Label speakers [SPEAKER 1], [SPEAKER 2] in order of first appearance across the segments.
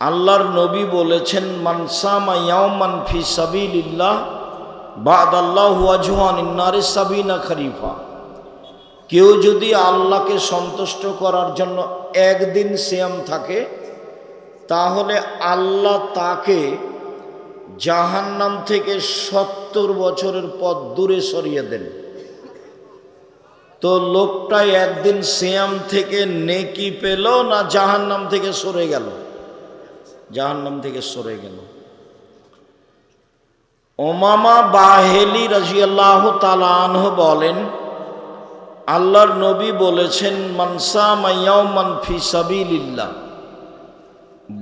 [SPEAKER 1] আল্লাহর নবী বলেছেন, মান সামা ইয়াওমান ফি সাবিলিল্লাহ বা'দাল্লাহু ওয়াজহানিন নারি সাবিনা খরিফা। কেউ যদি আল্লাহকে সন্তুষ্ট করার জন্য একদিন সিয়াম থাকে, তাহলে আল্লাহ তাকে জাহান্নাম থেকে 70 বছরের পথ দূরে সরিয়ে দেন। তো লোকটা একদিন সিয়াম থেকে নেকি পেল না জাহান্নাম থেকে সরে গেল? জাহান্নাম থেকে সরে গেল। উমামা বাহেলি রাদিয়াল্লাহু তাআলা আনহু বলেন, আল্লাহর নবী বলেছেন, মান সামা ইয়াওমান ফি সাবিলিল্লাহ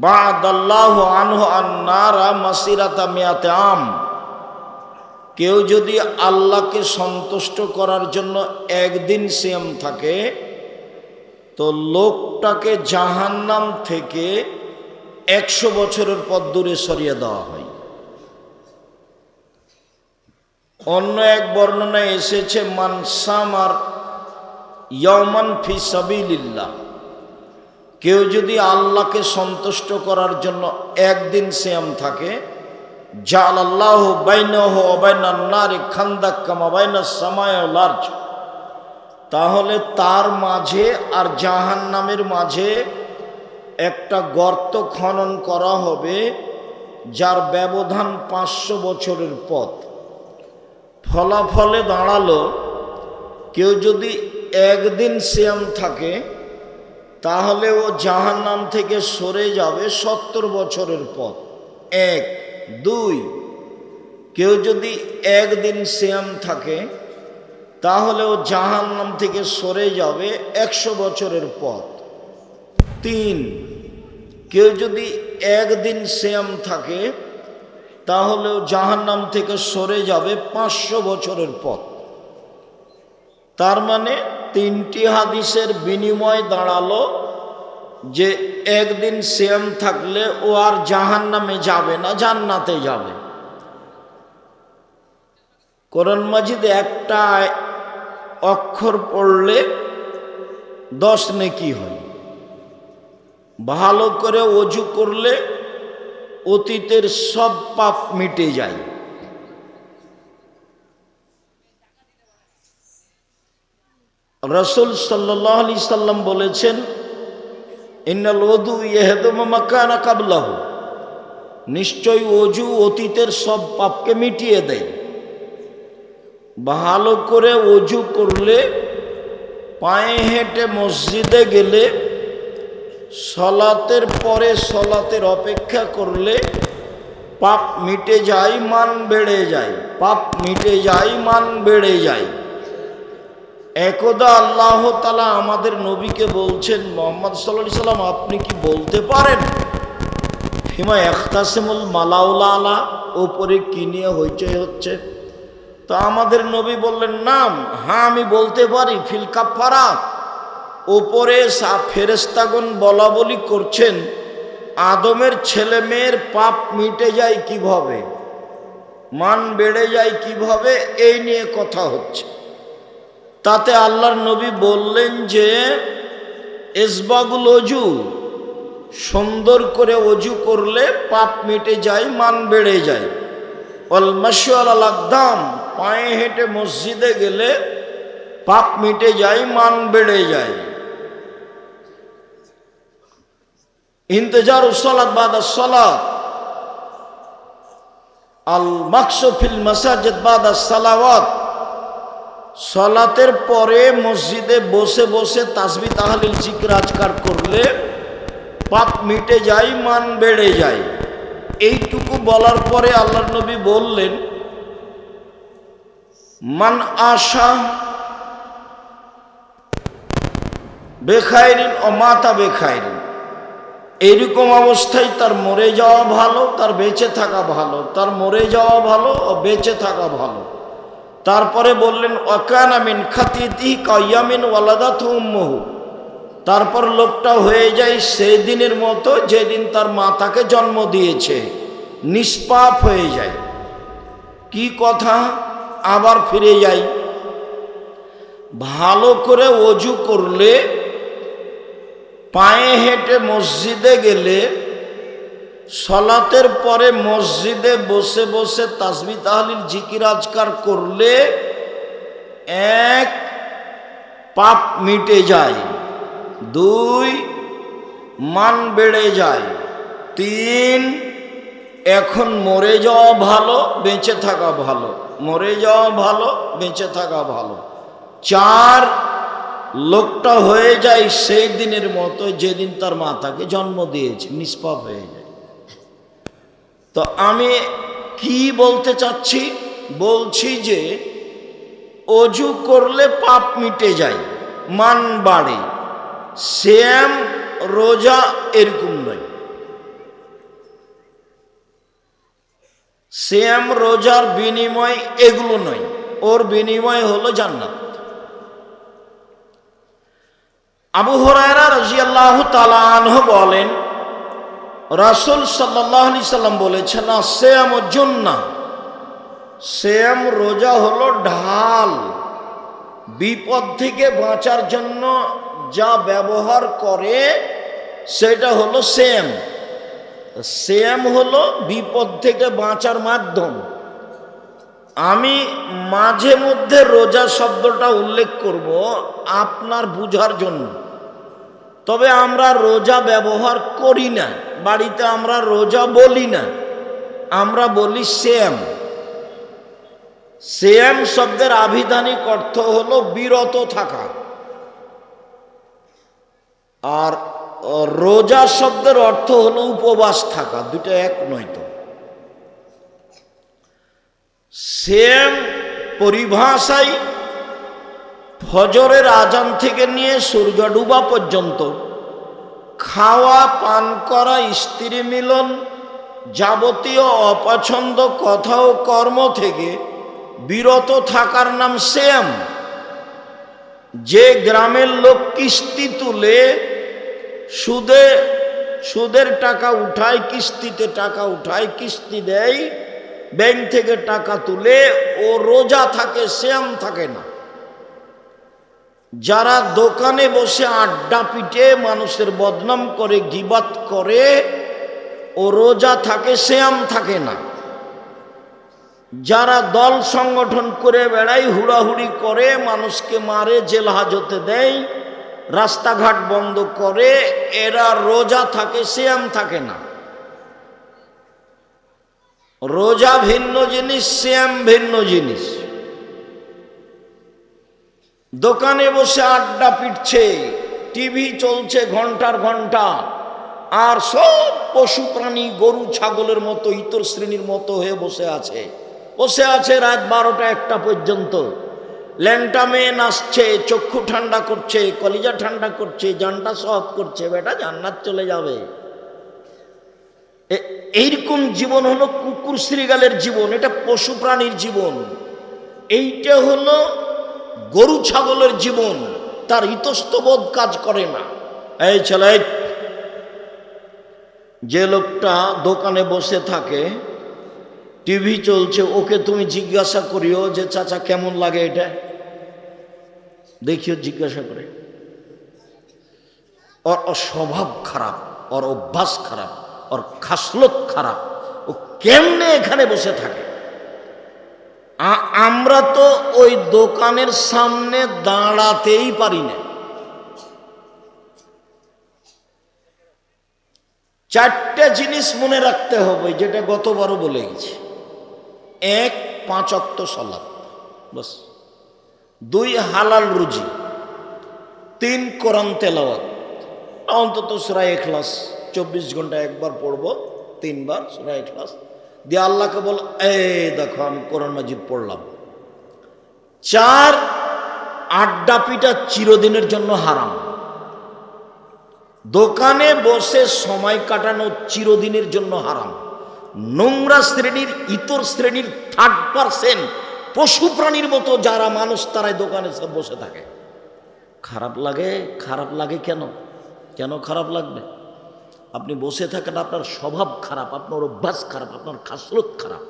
[SPEAKER 1] বা'দাল্লাহু আনহু আন-নারা মাসিরাতা মিয়াতে আম। কেউ যদি আল্লাহকে সন্তুষ্ট করার জন্য একদিন সিয়াম থাকে, তো লোকটাকে জাহান্নাম থেকে 100 বছরের পথ দূরে সরিয়ে দেওয়া হয়। অন্য এক বর্ণনায় এসেছে, মান সামার ইয়াওমান ফি সাবিলিল্লাহ। কেউ যদি আল্লাহকে সন্তুষ্ট করার জন্য একদিন সিয়াম থাকে, জাআলাল্লাহু বাইনাহু ওয়া বাইনান নারি খান্দাক কামা বাইনাস সামাই ওয়াল আরজ। তাহলে তার মাঝে আর জাহান্নামের মাঝে একটা গর্ত খনন করা হবে, যার ব্যবধান 500 বছরের পথ। ফলাফলে দাঁড়ালো, কেউ যদি একদিন সিয়াম থাকে, তাহলে ও জাহান্নাম থেকে সরে যাবে 70 বছরের পথ। 1 2 কেউ যদি একদিন সিয়াম থাকে, তাহলে ও জাহান্নাম থেকে সরে যাবে 100 বছরের পথ। 3 কেউ যদি একদিন সিয়াম থাকে, তাহলে ও জাহান্নাম থেকে সরে যাবে 500 বছরের পথ। তার মানে 3টি হাদিসের বিনিময় দাঁড়ালো যে একদিন সিয়াম থাকলে ও আর জাহান্নামে যাবে না, জান্নাতে যাবে। কোরআন মাজিদে একটা অক্ষর পড়লে 10 নেকি হয়। ভালো করে ওযু করলে অতীতের সব পাপ মিটে যায়। রাসূল সাল্লাল্লাহু আলাইহি সাল্লাম বলেছেন, ইন্নাল ওযু ইয়াহদুমু মা কানা ক্বাবলাহু। নিশ্চয় ওযু অতীতের সব পাপকে মিটিয়ে দেয়। ভালো করে ওযু করলে, পায়ে হেঁটে মসজিদে গেলে, সলাতের পরে সলাতের অপেক্ষা করলে পাপ মিটে যায়, মান বেড়ে যায়। পাপ মিটে যায়, মান বেড়ে যায়। একদা আল্লাহ তাআলা আমাদের নবীকে বলছেন, মুহাম্মদ সাল্লাল্লাহু আলাইহি সাল্লাম, আপনি কি বলতে পারেন ফিমা ইখতাসিমুল মালাউল আলা, ওপরে কি নিয়ে হইচই হচ্ছে? তো আমাদের নবী বললেন, নাম, হ্যাঁ আমি বলতে পারি, ফিল কাফারাত। ওপরে ফেরেশতাগণ বলা বলি করছেন, আদমের ছেলে মেয়ের পাপ মিটে যায় কিভাবে, মান বেড়ে যায় কিভাবে, এই নিয়ে কথা হচ্ছে। তাতে আল্লাহর নবী বললেন যে, ইসবাগুল ওযু, সুন্দর করে ওযু করলে পাপ মিটে যায়, মান বেড়ে যায়। ওয়াল মাশু আলাল আকদাম, পায়ে হেঁটে মসজিদে গেলে পাপ মিটে যায়, মান বেড়ে যায়। ইন্তেজারুস সালাত বাদাস সালাত, আল মাকসু ফিল মাসাজিদ বাদাস সালাওয়াত। সালাতের পরে মসজিদে বসে বসে তাসবিহ তাহলিল জিকির আজকার করলে পাপ মিটে যায়, মান বেড়ে যায়। এইটুকু বলার পরে আল্লাহর নবী বললেন, মান আশা বেখায়রিন ও মাতা বেখায়রিন। এইরকম অবস্থায় তার মরে যাওয়া ভালো, তার বেঁচে থাকা ভালো। তার মরে যাওয়া ভালো ও বেঁচে থাকা ভালো। তারপরে বললেন, ওয়াকানা মিন খাতিতিহি কায়ামিন ওয়ালাদাতহু উম্মুহু। তারপর লোকটা হয়ে যায় সেই দিনের মতো যেদিন তার মা তাকে জন্ম দিয়েছে, নিষ্পাপ হয়ে যায়। কি কথা, আবার ফিরে যাই। ভালো করে ওযু করলে, পায়ে হেঁটে মসজিদে গেলে সলাতের পরে মসজিদে বসে বসে তাসবিহ তাহলিল জিকির আজকার করলে 1 পাপ মিটে যায়, 2 মান বেড়ে যায়, 3 এখন মরে যাওয়া ভালো বেঁচে থাকা ভালো, মরে যাওয়া ভালো বেঁচে থাকা ভালো, 4 লোকটা হয়ে যায় সেই দিনের মতো যেদিন তার মা তাকে জন্ম দিয়েছে, নিষ্পাপ হয়ে যায়। তো আমি কি বলতে চাচ্ছি, বলছি যে অজু করলে পাপ মিটে যায়, মান বাড়ে, সিয়াম রোজা এরকম নয়। সিয়াম রোজার বিনিময় এগুলো নয়, ওর বিনিময় হলো জান্নাত। আবু হুরায়রা রাদিয়াল্লাহু তাআলা আনহু বলেন, রাসূল সাল্লাল্লাহু আলাইহি সাল্লাম বলেছেন, সিয়াম জুন্নাহ, সিয়াম রোজা হলো ঢাল, বিপদ থেকে বাঁচার জন্য যা ব্যবহার করে সেটা হলো সিয়াম। সিয়াম হলো বিপদ থেকে বাঁচার মাধ্যম। আমি মাঝে মধ্যে রোজা শব্দটা উল্লেখ করব আপনার বুঝার জন্য, তবে আমরা রোজা ব্যবহার করি না, বাড়িতে আমরা রোজা বলি না, আমরা বলি সিয়াম। সিয়াম শব্দের আভিধানিক অর্থ হলো বিরত থাকা, আর রোজা শব্দের অর্থ হলো উপবাস থাকা, দুটো এক নয় তো। সিয়াম পরিভাষায় ফজরের আজান থেকে নিয়ে সূর্য ডুবা পর্যন্ত খাওয়া, পান করা, স্ত্রী মিলন, যাবতীয় অপছন্দ কথা ও কর্ম থেকে বিরত থাকার নাম সিয়াম। যে গ্রামের লোক কিস্তি তুলে সুদের টাকা উঠায়, কিস্তিতে টাকা উঠায়, কিস্তি দেয়, ব্যাংক থেকে টাকা তুলে, ও রোজা থাকে, সিয়াম থাকে না। যারা দোকানে বসে আড্ডা পিটে মানুষের বদনাম করে, গীবাত করে, ও রোজা থাকে, সিয়াম থাকে না। যারা দল সংগঠন করে বেড়ায়, হুড়াহুড়ি করে, মানুষকে মারে, জেল হাজতে দেয়, রাস্তাঘাট বন্ধ করে, এরা রোজা থাকে, সিয়াম থাকে না। রোজা ভিন্ন জিনিস, সিয়াম ভিন্ন জিনিস। দোকানে বসে আড্ডা পিটছে, টিভি চলছে ঘন্টার ঘন্টা, আর সব পশু প্রাণী গরু ছাগলের মতো ইতর শ্রেণীর মতো হয়ে বসে আছে রাত 12টা-1টা পর্যন্ত। ল্যাংটা মেয়ে নাচছে, চক্ষু ঠান্ডা করছে, কলিজা ঠান্ডা করছে, জানটা সহজ করছে, বেটা জান্নাত চলে যাবে। এইরকম জীবন হলো কুকুর শ্রীগালের জীবন, এটা পশু প্রাণীর জীবন। এইটা হলো গরু ছাগলের জীবন, তার ইতস্তবোধ কাজ করে না। এই ছেলে, যে লোকটা দোকানে বসে থাকে, টিভি চলছে, ওকে তুমি জিজ্ঞাসা করিও যে চাচা কেমন লাগে এটা, দেখিও জিজ্ঞাসা করে। ওর স্বভাব খারাপ, ওর অভ্যাস খারাপ, ওর খাসলত খারাপ, ও কেমনে এখানে বসে থাকে। আমরা তো ওই দোকানের সামনে দাঁড়াতেই পারি না। 4টে জিনিস মনে রাখতে হবে, যেটা গতবারও বলে গেছি। 1, 5 ওয়াক্ত সালাত, বাস। 2, হালাল রুজি। 3, কোরআন তেলাওয়াত, অন্তত সূরা ইখলাস 24 ঘন্টায় একবার পড়বো, 3 বার সূরা ইখলাস দিয়ে আল্লাহকে বল, এই দেখো আমি কোরআন মাজিদ পড়লাম। 4, আড্ডা পিটা চিরদিনের জন্য হারাম। দোকানে বসে সময় কাটানো চিরদিনের জন্য হারাম। নোংরা শ্রেণীর, ইতর শ্রেণীর, 3rd% পশু প্রাণীর মতো যারা মানুষ, তারাই দোকানে সব বসে থাকে। খারাপ লাগে? খারাপ লাগে কেন? কেন খারাপ লাগবে? আপনি বসে থাকেন, আপনার স্বভাব খারাপ, আপনার অভ্যাস খারাপ, আপনার খাসলত খারাপ,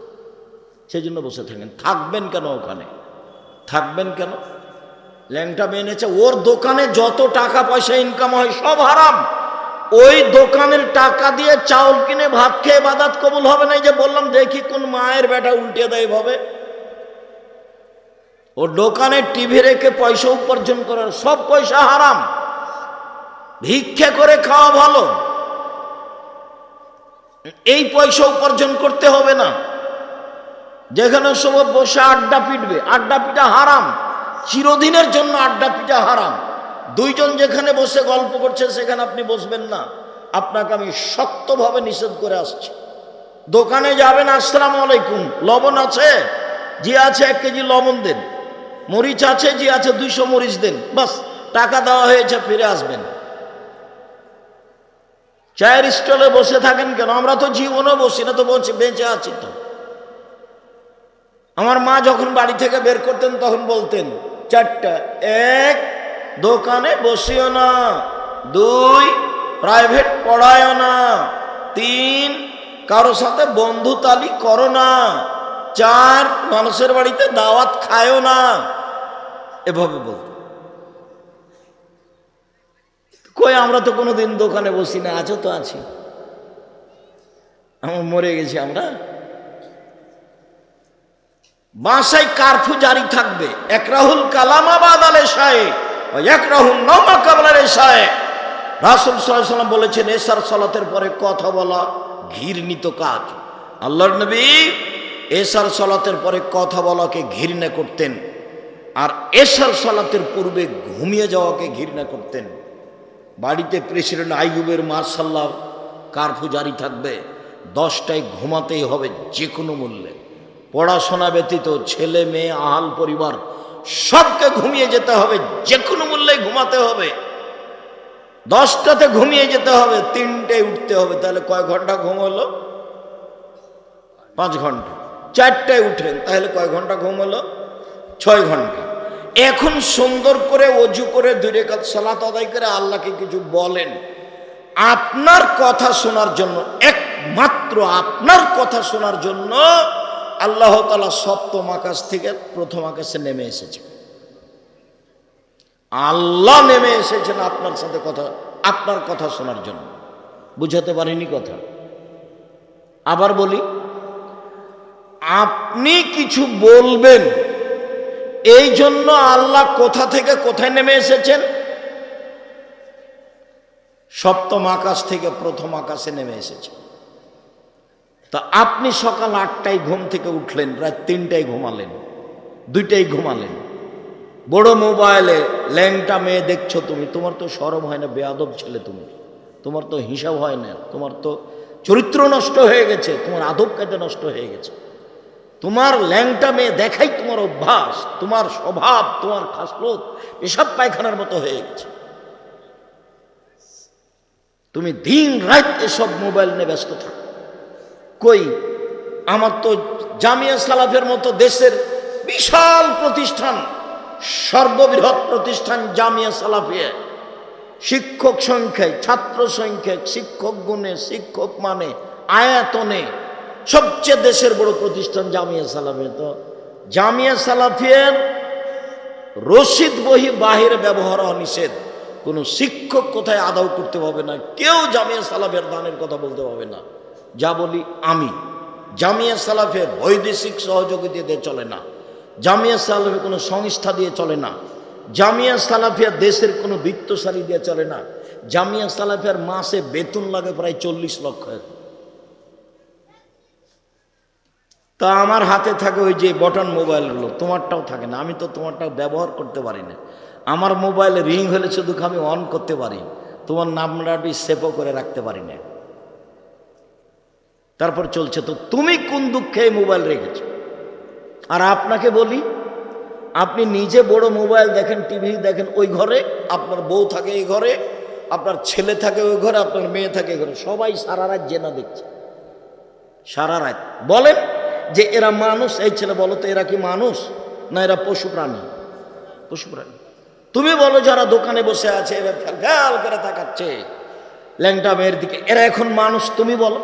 [SPEAKER 1] সেই জন্য বসে থাকেন। থাকবেন কেন ওখানে? থাকবেন কেন? ল্যাংটা মেনেছে, ওর দোকানে যত টাকা পয়সা ইনকাম হয় সব হারাম, ওই দোকানের টাকা দিয়ে চাউল কিনে ভাত খেয়ে ইবাদত কবুল হবে না। এই যে বললাম, দেখি কোন মায়ের বেটা উল্টে দেয় ভাবে। ও দোকানে টিভি রেখে পয়সা উপার্জন করার, সব পয়সা হারাম। ভিক্ষা করে খাওয়া ভালো, এই পয়সা উপার্জন করতে হবে না। যেখানে সব বসে আড্ডা পিটবে, আড্ডা পিটা হারাম, চিরদিনের জন্য আড্ডা পিটা হারাম। দুইজন যেখানে বসে গল্প করছে সেখানে আপনি বসবেন না, আপনাকে আমি শক্তভাবে নিষেধ করে আসছি। দোকানে যাবেন, আসসালামু আলাইকুম, লবণ আছে? জি আছে, 1 কেজি লবণ দেন। মরিচ আছে? জি আছে, 200 মরিচ দেন। বাস, টাকা দেওয়া হয়েছে, ফিরে আসবেন। চায়ের স্টলে বসে থাকেন কেন? আমরা তো জীবনও বসি না, তো বলছি বেঁচে আছি তো। আমার মা যখন বাড়ি থেকে বের করতেন তখন বলতেন 4টা: 1, দোকানে বসিও না; 2, প্রাইভেট পড়ায়ও না; 3, কারো সাথে বন্ধুতালি করো না; 4, মানুষের বাড়িতে দাওয়াত খায়ও না। এভাবে বলতো। কই, আমরা তো কোনোদিন দোকানে বসি না। আছো তো আছি, আমরা মরে গেছি আমরা। বাসায় কারফিউ জারি থাকবে। একরাহুল কালামা বাদাল ইশায়ে ওয়া ইয়াকরাহুন নাওমা ক্বাবলাল ইশায়ে। রাসূল সাল্লাল্লাহু আলাইহি ওয়াসাল্লাম বলেছেন, এশার সালাতের পরে কথা বলা ঘৃণিত কাজ। আল্লাহর নবী এশার সালাতের পরে কথা বলাকে ঘৃণা করতেন, আর এশার সালাতের পূর্বে ঘুমিয়ে যাওয়াকে ঘৃণা করতেন। বাড়িতে প্রেসিডেন্ট আইয়ুবের মাশাআল্লাহ কারফিউ জারি থাকবে, 10টায় ঘুমাতেই হবে যে কোনো মূল্যে। পড়াশোনা ব্যতীত ছেলে মেয়ে আহাল পরিবার সবকে ঘুমিয়ে যেতে হবে, যে কোনো মূল্যে ঘুমাতে হবে। 10টাতে ঘুমিয়ে যেতে হবে, 3টায় উঠতে হবে। তাহলে কয় ঘন্টা ঘুম হলো? 5 ঘন্টা। 4টায় উঠেন, তাহলে কয় ঘন্টা ঘুম হলো? 6 ঘন্টা। এখন সুন্দর করে ওযু করে 2 রাকাত সালাত আদায় করে আল্লাহকে কিছু বলেন। আপনার কথা শোনার জন্য, একমাত্র আপনার কথা শোনার জন্য আল্লাহ তাআলা সপ্তম আকাশ থেকে প্রথম আকাশে নেমে এসেছেন। আল্লাহ নেমে এসেছেন আপনার সাথে কথা, আপনার কথা শোনার জন্য। বুঝাতে পারিনি কথা? আবার বলি, আপনি কিছু বলবেন, এই জন্য আল্লাহ কোথা থেকে কোথায় নেমে এসেছেন? সপ্তম আকাশ থেকে প্রথম আকাশে নেমে এসেছেন। তা আপনি সকাল 8টায় ঘুম থেকে উঠলেন, রাত 3টায় ঘুমালেন, 2টায় ঘুমালেন, বড় মোবাইলে ল্যাংটা মেয়ে দেখছো তুমি, তোমার তো শরম হয় না? বেয়াদব ছেলে তুমি, তোমার তো হিসাব হয় না, তোমার তো চরিত্র নষ্ট হয়ে গেছে, তোমার আদব কায়দা নষ্ট হয়ে গেছে। তোমার ল্যাংটা মেয়ে দেখাই তোমার অভ্যাস, তোমার স্বভাব, তোমার খাসলত এসব পায়খানার মতো হয়ে গেছে। তুমি দিন রাত এসব মোবাইল নিয়ে ব্যস্ত থাকো। কই, আমার তো জামিয়া সালাফের মতো দেশের বিশাল প্রতিষ্ঠান, সর্ববৃহৎ প্রতিষ্ঠান জামিয়া সালাফিয়া, শিক্ষক সংখ্যায়, ছাত্র সংখ্যায়, শিক্ষক গুণে, শিক্ষক মানে, আয়াতনে সবচেয়ে দেশের বড় প্রতিষ্ঠান জামিয়া সালাফিয়া। তো জামিয়া সালাফিয়ার রশিদ বহি বাহিরে ব্যবহার নিষেধ। কোনো শিক্ষক কোথায় আদাও করতে হবে না, কেউ জামিয়া সালাফিয়ার দানের কথা বলতে হবে না। যা বলি আমি, জামিয়া সালাফিয়ার বৈদেশিক সহযোগিতা দিয়ে চলে না, জামিয়া সালাফিয়া কোনো সংস্থা দিয়ে চলে না, জামিয়া সালাফিয়া দেশের কোনো বিত্তশালী দিয়ে চলে না। জামিয়া সালাফিয়ার মাসে বেতন লাগে প্রায় 40 লক্ষ। তা আমার হাতে থাকে ওই যে বটন মোবাইলগুলো, তোমারটাও থাকে না। আমি তো তোমারটাও ব্যবহার করতে পারি না। আমার মোবাইলে রিং হলে শুধু আমি অন করতে পারি, তোমার নাম্বারটি সেভও করে রাখতে পারি না। তারপর চলছে। তো তুমি কোন দুঃখে মোবাইল রেখেছো? আর আপনাকে বলি, আপনি নিজে বড় মোবাইল দেখেন, টিভি দেখেন, ওই ঘরে আপনার বউ থাকে, এই ঘরে আপনার ছেলে থাকে, ওই ঘরে আপনার মেয়ে থাকে, এই ঘরে সবাই সারা রাত জেনা দেখছে, সারা রাত। বলেন যে এরা মানুষ? এই ছেলে বলো তো, এরা কি মানুষ না এরা পশু প্রাণী? পশু প্রাণী। তুমি বলো যারা দোকানে বসে আছে এরা ফ্যাল করে তাকাচ্ছে ল্যাংটা মেয়ের দিকে, এরা এখন মানুষ? তুমি বলো।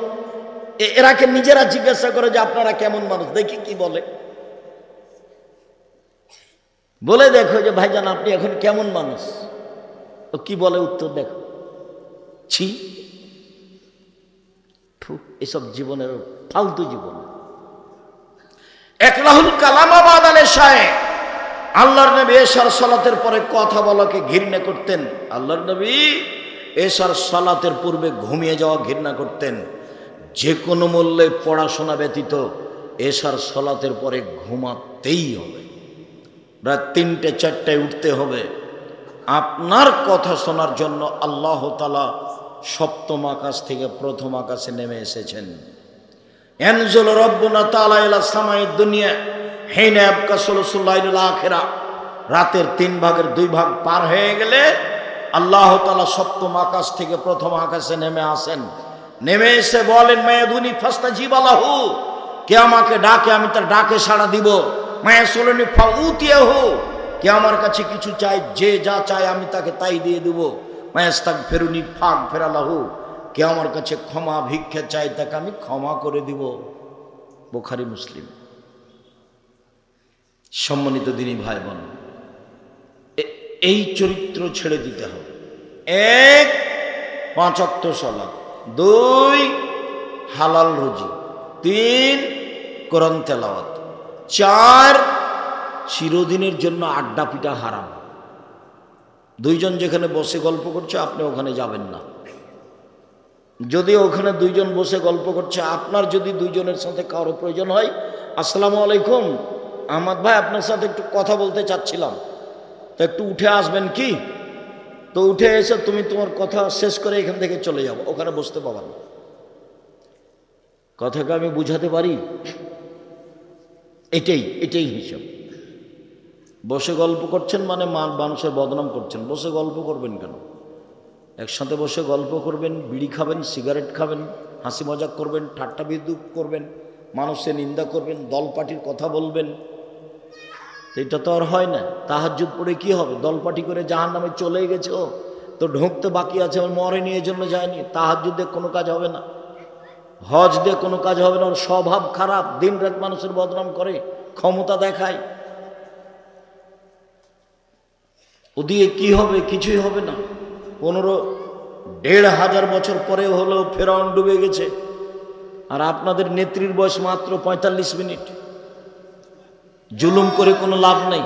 [SPEAKER 1] এরাকে নিজেরা জিজ্ঞাসা করে যে আপনারা কেমন মানুষ, দেখি কি বলে। বলে দেখো যে ভাইজান আপনি এখন কেমন মানুষ, তো কি বলে উত্তর দেখো। ছি, এসব জীবনের ফালতু জীবন। একলাহুল কালামাবাদ আলে শায়ে, আল্লাহর নবী এশার সালাতের পরে কথা বলাকে ঘৃণা করতেন। আল্লাহর নবী এশার সালাতের পূর্বে ঘুমিয়ে যাওয়া ঘৃণা করতেন। যে কোনো মূল্যে পড়াশোনা ব্যতীত এশার সালাতের পরে ঘুমাতেই হবে, রাত ৩টে ৪টায় উঠতে হবে। আপনার কথা শোনার জন্য আল্লাহ তাআলা সপ্তম আকাশ থেকে প্রথম আকাশে নেমে এসেছেন। ইয়ানজুলু রাব্বুনা তাআলা ইলা সামাইদ দুনিয়া হিনা ইয়াবকা সুলুসুল লাইলিল আখিরা, রাতের ৩ ভাগের ২ ভাগ পার হয়ে গেলে আল্লাহ তাআলা সপ্তম আকাশ থেকে প্রথম আকাশে নেমে আসেন। নেমে এসে বলেন, মায়াদুনি ফাস্তাজিব লাহু, কে আমাকে ডাকে আমি তার ডাকে সাড়া দিব। মায়াসুলুনি ফাউতিয়াহু, কে আমার কাছে কিছু চাই, যে যা চায় আমি তাকে তাই দিয়ে দেব। মায়াস্তাগফিরুনি ফাগফিরা লাহু, কে আমার কাছে ক্ষমা ভিক্ষা চাই তাকে আমি ক্ষমা করে দিব। বুখারী মুসলিম। সম্মানিত দিনী ভাই বোন, এই চরিত্র ছেড়ে দিতে হবে। ১ ৫ ওয়াক্ত সালাত, ২ হালাল রুজি, ৩ কোরআন তেলাওয়াত, ৪ চিরদিনের জন্য আড্ডা পিটা হারাম। ২ জন যেখানে বসে গল্প করছে আপনি ওখানে যাবেন না। যদি ওখানে ২ জন বসে গল্প করছে, আপনার যদি ২ জনের সাথে কারো প্রয়োজন হয়, আসসালামু আলাইকুম আহমদ ভাই, আপনার সাথে একটু কথা বলতে চাচ্ছিলাম, তো একটু উঠে আসবেন কি? তো উঠে এসে তুমি তোমার কথা শেষ করে এখান থেকে চলে যাও, ওখানে বসতে পারবেন না। কথাকে আমি বুঝাতে পারি? এটাই হিসাব। বসে গল্প করছেন মানে মানুষের বদনাম করছেন। বসে গল্প করবেন কেন? একসাথে বসে গল্প করবেন, বিড়ি খাবেন, সিগারেট খাবেন, হাসি মজাক করবেন, ঠাট্টা বিদ্রুপ করবেন, মানুষের নিন্দা করবেন, দল পার্টির কথা বলবেন। এটা তো আর হয় না। তাহাজ্জুদ পড়ে কি হবে? দল পার্টি করে জাহান্নামে চলে গেছে, ও তো ঢুকতে বাকি আছে, মরেনি, এর জন্য যায়নি। তাহাজ্জুদ দিয়ে কোনো কাজ হবে না, হজ দিয়ে কোনো কাজ হবে না। ওর স্বভাব খারাপ, দিন রাত মানুষের বদনাম করে, ক্ষমতা দেখায়। ও দিয়ে কি হবে? কিছুই হবে না। ১৫,৫০০ বছর পরে হলেও ফেরাউন ডুবে গেছে, আর আপনাদের নেত্রীর বয়স মাত্র ৪৫ মিনিট। জুলুম করে কোনো লাভ নেই।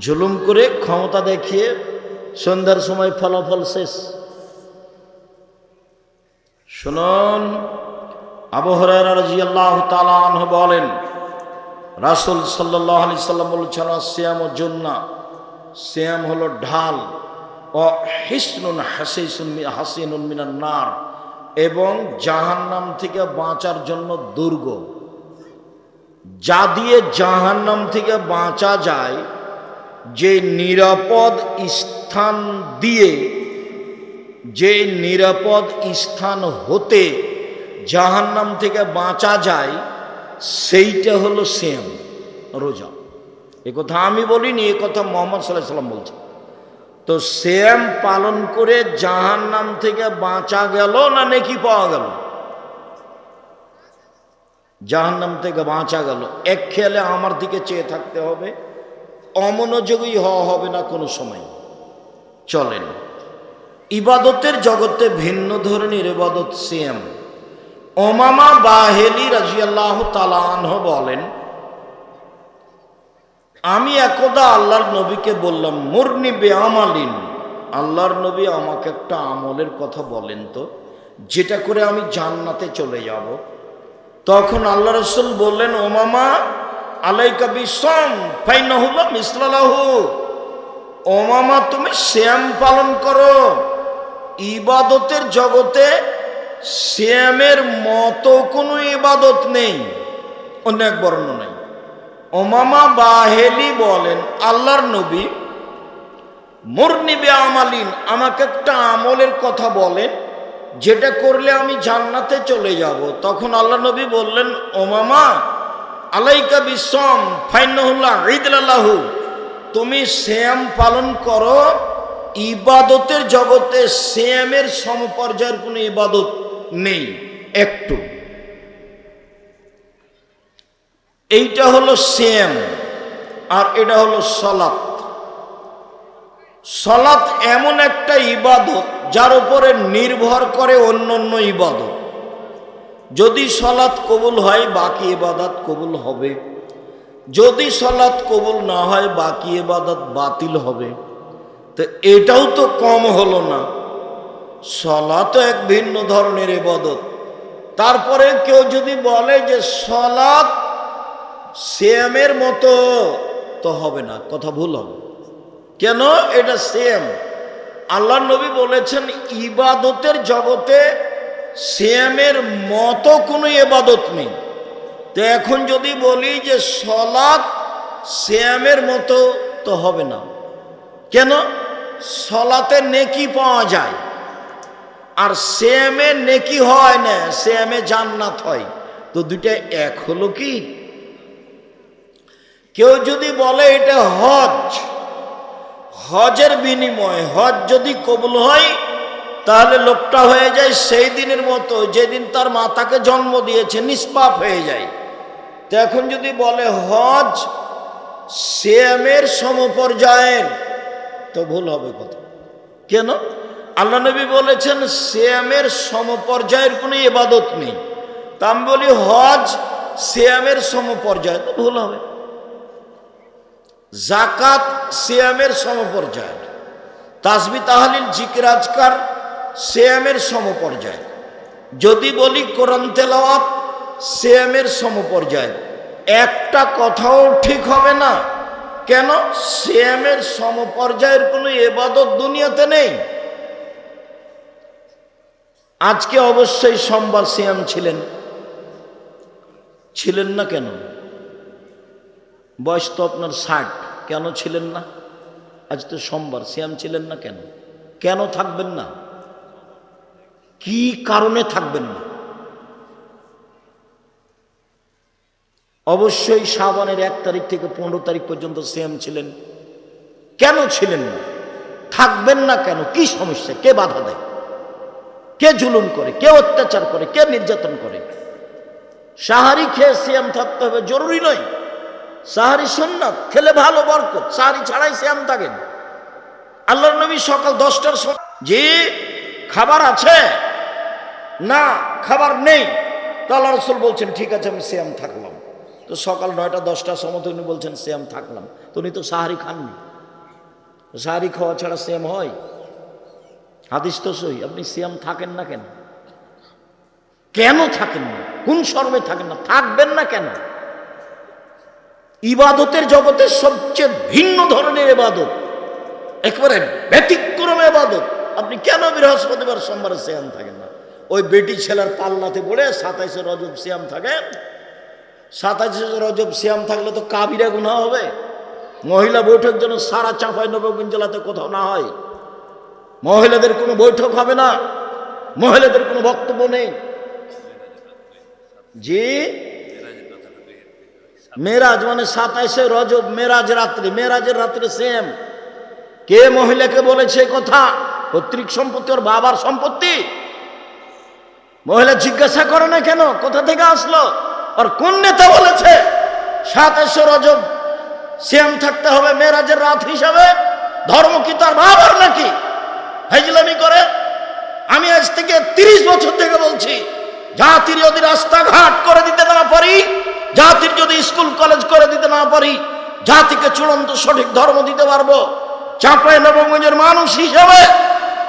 [SPEAKER 1] জুলুম করে ক্ষমতা দেখিয়ে সন্ধ্যার সময় ফলাফল শেষ। শুনুন, আবু হুরায়রা রাদিয়াল্লাহু তাআলা আনহু বলেন, রাসূল সাল্লাল্লাহু আলাইহি সাল্লাম বলেছেন, সিয়াম ও জুন্নাহ, সিয়াম হলো ঢাল, ও হিসনুন হাসিনুন মিনান নার, এবং জাহান্নাম থেকে বাঁচার জন্য দুর্গ। যা দিয়ে জাহান্নাম থেকে বাঁচা যায়, যে নিরাপদ স্থান দিয়ে, যে নিরাপদ স্থান হতে জাহান্নাম থেকে বাঁচা যায়, সেইটা হলো সিয়াম, রোজা। এ কথা আমি বলিনি, এ কথা মুহাম্মদ সাল্লাল্লাহু আলাইহি ওয়াসাল্লাম বলছেন। তো সিয়াম পালন করে জাহান্নাম থেকে বাঁচা গেল না নেকি পাওয়া গেল? জাহান্নাম থেকে বাঁচা গেল। এক খেয়ালে আমার দিকে চেয়ে থাকতে হবে, অমনোযোগী হওয়া হবে না কোনো সময়। চলেন, ইবাদতের জগতে ভিন্ন ধরনের ইবাদত সিয়াম। উমামা বাহিলী রাদিয়াল্লাহু তাআলা আনহু বলেন, আমি একদা আল্লাহর নবীকে বললাম, মুরনি বিআমালিন, আল্লাহর নবী আমাকে একটা আমলের কথা বলেন তো, যেটা করে আমি জান্নাতে চলে যাব। তখন আল্লাহ রাসূল বললেন, উমামা আলাইকা বিসম ফাইনাহু মিসলাহু, উমামা তুমি সিয়াম পালন করো। ইবাদতের জগতে সিয়ামের মতো কোনো ইবাদত নেই, অন্য এক বর্ণনা নেই। উমামা বাহিলী বলেন, আল্লাহর নবী মুরনি বিআমালিন, আমাকে একটা আমলের কথা বলেন যেটা করলে আমি জান্নাতে চলে যাব। তখন আল্লাহ নবী বললেন, উমামা আলাইকা বিসম ফাইনাহু ঈদুল্লাহু, তুমি সিয়াম পালন করো। ইবাদতের জগতে সিয়ামের সমপর্যায়ের কোনো ইবাদত নেই একটু। এইটা হলো সিয়াম, আর এটা হলো সালাত। সালাত এমন একটা ইবাদত যার উপরে নির্ভর করে অন্য অন্য ইবাদত। যদি সালাত কবুল হয় বাকি ইবাদত কবুল হবে, যদি সালাত কবুল না হয় বাকি ইবাদত বাতিল হবে। তো এটাও তো কম হলো না, সালাত এক ভিন্ন ধরনের ইবাদত। তারপরে কেউ যদি বলে যে সালাত সিয়ামের মতো, তো হবে না, কথা ভুল হবে। কেন? এটা সিয়াম। আল্লাহ নবী বলেছেন ইবাদতের জগতে সিয়ামের মতো কোনো ইবাদত নেই। তো এখন যদি বলি যে সালাত সিয়ামের মতো, তো হবে না। কেন? সালাতে নেকি পাওয়া যায়, আর সিয়ামে নেকি হয় না, সিয়ামে জান্নাত হয়। তো দুইটা এক হলো কি? কেউ যদি বলে এটা হজ, হজের বিনিময়, হজ যদি কবুল হয় তাহলে লোকটা হয়ে যায় সেই দিনের মতো যেদিন তার মাতাকে জন্ম দিয়েছে, নিষ্পাপ হয়ে যায়। তো এখন যদি বলে হজ সিয়ামের সমপর্যায়ের, তো ভুল হবে কথা। কেন? আল্লাহ নবী বলেছেন সিয়ামের সমপর্যায়ের কোনো ইবাদত নেই। তা আমি বলি হজ সিয়ামের সমপর্যায়, তো ভুল হবে। জাকাত সিয়ামের সমপর্যায়, তাসবিহ তাহলিল জিকির আজকার সিয়ামের সমপর্যায়। যদি বলি কোরআন তেলাওয়াত সিয়ামের সমপর্যায়, একটা কথাও ঠিক হবে না। কেন? সিয়ামের সমপর্যায়ের কোনো ইবাদত দুনিয়াতে নেই। আজকে অবশ্যই সোমবার সিয়াম ছিলেন না কেন? বয়স তো আপনার 60, কেন ছিলেন না? আজ তো সোমবার, সিয়াম ছিলেন না কেন? কেন থাকবেন না? কি কারণে থাকবেন না? অবশ্যই শাবানের 1 তারিখ থেকে 15 তারিখ পর্যন্ত সিয়াম ছিলেন। কেন ছিলেন না? থাকবেন না কেন? কি সমস্যা? কে বাধা দেয়? কে জুলুম করে? কে অত্যাচার করে? কে নির্যাতন করে? সাহারি খেয়ে সিয়াম থাকতে হবে জরুরি নয়। সাহারি সুন্নাত, খেলে ভালো, বরকত। সাহারি ছাড়াই সিয়াম থাকেন। আল্লাহর নবী সকাল 10টার সময় যে খাবার আছে না, খাবার নেই, তো আল্লাহ রাসূল বলছেন ঠিক আছে আমি সিয়াম থাকলাম। তো সকাল 9টা 10টার সময় উনি বলছেন সিয়াম থাকলাম, তো উনি তো সাহারি খাননি। সাহারি খাওয়া ছাড়া সিয়াম হয়? হাদিস তো সহি। আপনি সিয়াম থাকেন না কেন? কেন থাকেন না? কোন শর্মে থাকেন না? থাকবেন না কেন? ইবাদতের জগতে সবচেয়ে ভিন্ন ধরনের ইবাদত, একেবারে ব্যতিক্রম ইবাদত। আপনি কেন বৃহস্পতিবার সোমবারে সিয়াম থাকেন না? ওই বেটি ছেলের পাল্লাতে পড়ে 27শে রজব সিয়াম থাকেন। 27শে রজব সিয়াম থাকলে তো কাবিরা গুনাহ হবে। মহিলা বৈঠক যেন সারা চাঁপাইনবাবগঞ্জ জেলাতে কোথাও না হয়। মহিলাদের কোনো বৈঠক হবে না, মহিলাদের কোনো বক্তব্য নেই। জি, মেরাজ মানে 27শে রজব, মেরাজ রাত্রি, মেরাজের রাত্রে সেম। কে মহিলাকে বলেছে কথা? পৈতৃক সম্পত্তি ওর বাবার সম্পত্তি। মহিলা জিজ্ঞাসা করে না কেন কোথা থেকে আসলো? আর কোন নেতা বলেছে 27শে রজব সিয়াম থাকতে হবে মেরাজের রাত হিসাবে? ধর্ম কি তার বাবার নাকি? হাইজলামি করে। আমি আজ থেকে 30 বছর থেকে বলছি, জাতির যদি রাস্তাঘাট করে দিতে না পারি, জাতির যদি স্কুল কলেজ করে দিতে না পারি, জাতিকে চূড়ান্ত সঠিক ধর্ম দিতে পারবো, চাঁপাইনবাবগঞ্জের মানুষ হিসেবে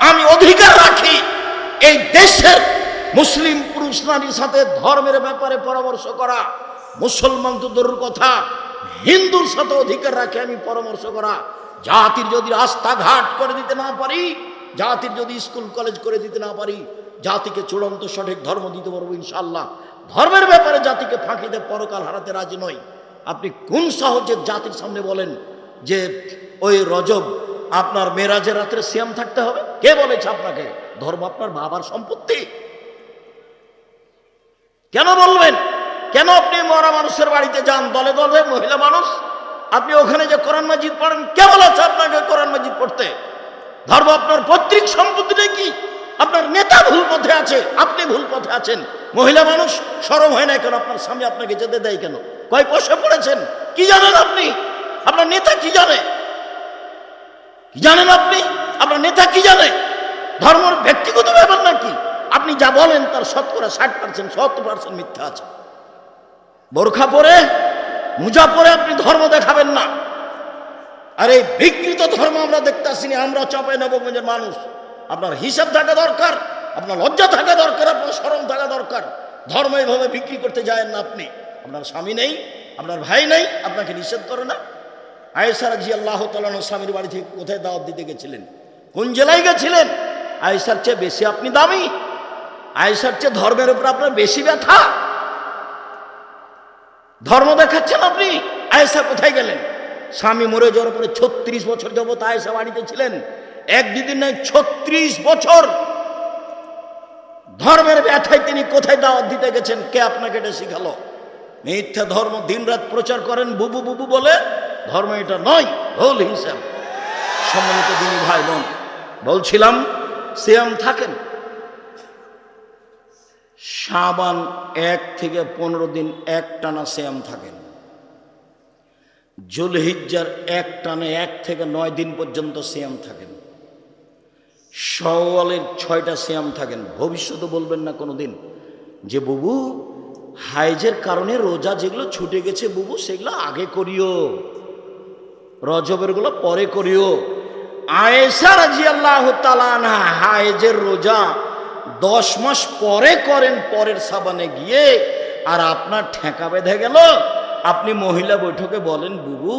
[SPEAKER 1] আমি অধিকার রাখি এই দেশের মুসলিম পুরুষ নারীর সাথে ধর্মের ব্যাপারে পরামর্শ করা। মুসলমান তো দূরের কথা, হিন্দুর সাথে অধিকার রাখি আমি পরামর্শ করা। জাতির যদি রাস্তাঘাট করে দিতে না পারি, জাতির যদি স্কুল কলেজ করে দিতে না পারি, জাতিকে চূড়ান্ত সঠিক ধর্ম দিতে পারবো ইনশাআল্লাহ। ধর্মের ব্যাপারে জাতিকে ফাঁকি দিয়ে পরকাল হারাতে রাজি নই। আপনি কোন সাহসে জাতির সামনে বলেন যে ওই রজব আপনার মেরাজের রাত্রে সিয়াম থাকতে হবে? কে বলেছে আপনাকে? ধর্ম আপনার বাবার সম্পত্তি। কেন বলবেন? কেন আপনি মরা মানুষের বাড়িতে যান দলে দলে, মহিলা মানুষ, আপনি ওখানে যে কোরআন মাজিদ পড়েন, কে বলেছে আপনাকে কোরআন মাজিদ পড়তে? ধর্ম আপনার পৈতৃক সম্পত্তিটা কি? আপনার নেতা ভুল পথে আছে, আপনি ভুল পথে আছেন। মহিলা মানুষ শরম হয় না কেন? আপনার স্বামী আপনাকে যেতে দেয় কেন? কয় পয়সা পড়েছেন? কি জানেন আপনি? আপনার নেতা কি জানে? কি জানেন আপনি? আপনার নেতা কি জানে? ধর্মের ব্যক্তিগত ব্যাপার নাকি? আপনি যা বলেন তার 60% 70% মিথ্যা আছে। বোরখা পরে মুজা পরে আপনি ধর্ম দেখাবেন না। আর এই বিকৃত ধর্ম আমরা দেখতে আসিনি, আমরা চাঁপাইনবাবগঞ্জের মানুষ। আপনার হিসাব থাকা দরকার, আপনার লজ্জা থাকা দরকার, আপনার শরম থাকা দরকার। ধর্ম এইভাবে বিক্রি করতে যায় না আপনি। আপনার স্বামী নেই, আপনার ভাই নেই, আপনাকে নিষেধ করে না। আয়েশা রাদিয়াল্লাহু তাআলা স্বামীর বাড়ি থেকে কোথায় দাওয়াত দিতে গেছিলেন? কোন জেলায় গেছিলেন? আয়েশার চেয়ে বেশি আপনি দামি? আয়েশার চেয়ে ধর্মের উপর আপনার বেশি ব্যথা? ধর্ম দেখাচ্ছেন আপনি। আয়েশা কোথায় গেলেন? স্বামী মরে যাওয়ার পরে 36 বছর যাবত আয়েশা বাড়িতে ছিলেন। এক দুদিন নয়, 36 বছর ধর্মের ব্যথায় তিনি কোথায় দাওয়াত দিতে গেছেন? কে আপনাকে এটা শিখালো? মিথ্যা ধর্ম দিনরাত প্রচার করেন বুবু বুবু বলে। ধর্ম এটা নয়, ভুল হিসাব। সম্মানিত দিনী ভাই বোন, বলছিলাম সিয়াম থাকেন। শাবান 1 থেকে 15 দিন একটানা সিয়াম থাকেন। জুলহিজ্জার একটানা 1 থেকে 9 দিন পর্যন্ত সিয়াম থাকেন। শাওয়ালের 6টা সিয়াম থাকেন। ভবিষ্যতে বলবেন না কোনো দিন যে বুবু হাইজের কারণে রোজা যেগুলো ছুটে গেছে বুবু সেগুলো আগে করিও, রজবের গুলো পরে করিও। আয়েশা রাদিয়াল্লাহু তাআলা আনহা হাইজের রোজা 10 মাস পরে করেন, পরের সাবানে গিয়ে। আর আপনার ঠেকা বেঁধে গেল, আপনি মহিলা বৈঠকে বলেন বুবু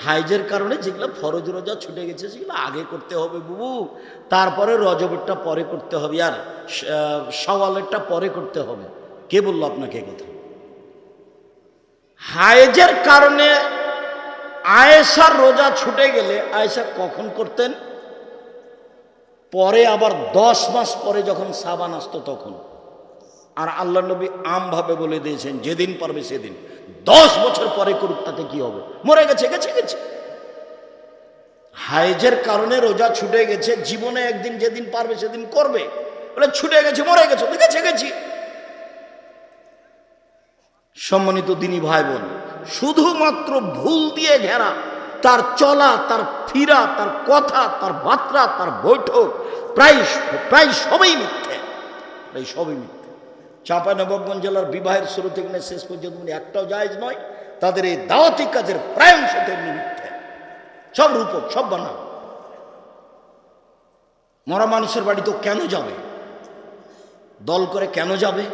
[SPEAKER 1] হাইজের কারণে যেগুলো ফরজ রোজা ছুটে গেছে সেগুলো আগে করতে হবে বুবু, তারপরে রজবেরটা পরে করতে হবে, আর শাওয়ালেরটা পরে করতে হবে। কে বলল আপনাকে কথা? হাইজের কারণে আয়েশার রোজা ছুটে গেলে আয়েশা কখন করতেন? পরে, আবার 10 মাস পরে যখন সাবান আসতো তখন। আর আল্লাহ নবী আমভাবে বলে দিয়েছেন যেদিন পারবে সেদিন। 10 বছর পরে করুক, তাতে কি হবে? মরে গেছে গেছে গেছে। হাইজের কারণে রোজা ছুটে গেছে, জীবনে একদিন যেদিন পারবে সেদিন করবে। বলে ছুটে গেছে, মরে গেছে, গেছে গেছি। সম্মানিত দিনী ভাই বোন, শুধুমাত্র ভুল দিয়ে ঘেরা তার চলা, তার ফিরা, তার কথা, তার বার্তা, তার বৈঠক প্রায় সবই মিথ্যে, প্রায় সবই মিথ্যে। চাঁপাইনবাবগঞ্জ জেলার বিবাহের শুরু থেকে শেষ পর্যন্ত একটাও জায়েজ নয়। তাদের এই দাওয়াতি কাজের প্রায় অংশ তেমনি মিথ্যে, সব রূপক, সব বানা। মরা মানুষের বাড়ি তো কেন যাবে? দল করে কেন যাবে?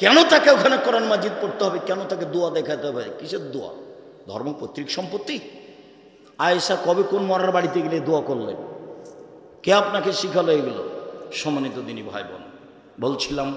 [SPEAKER 1] কেন তাকে ওখানে কোরআন মাজিদ পড়তে হবে? কেন তাকে দোয়া দেখাতে হবে? কিসের দোয়া? ধর্ম পৈতৃক সম্পত্তি? আয়েশা কবে কোন মরার বাড়িতে গেলে দোয়া করলেন? কে আপনাকে শিখালো এগুলো? সম্মানিত দিনী ভাই বোন, বলছিলাম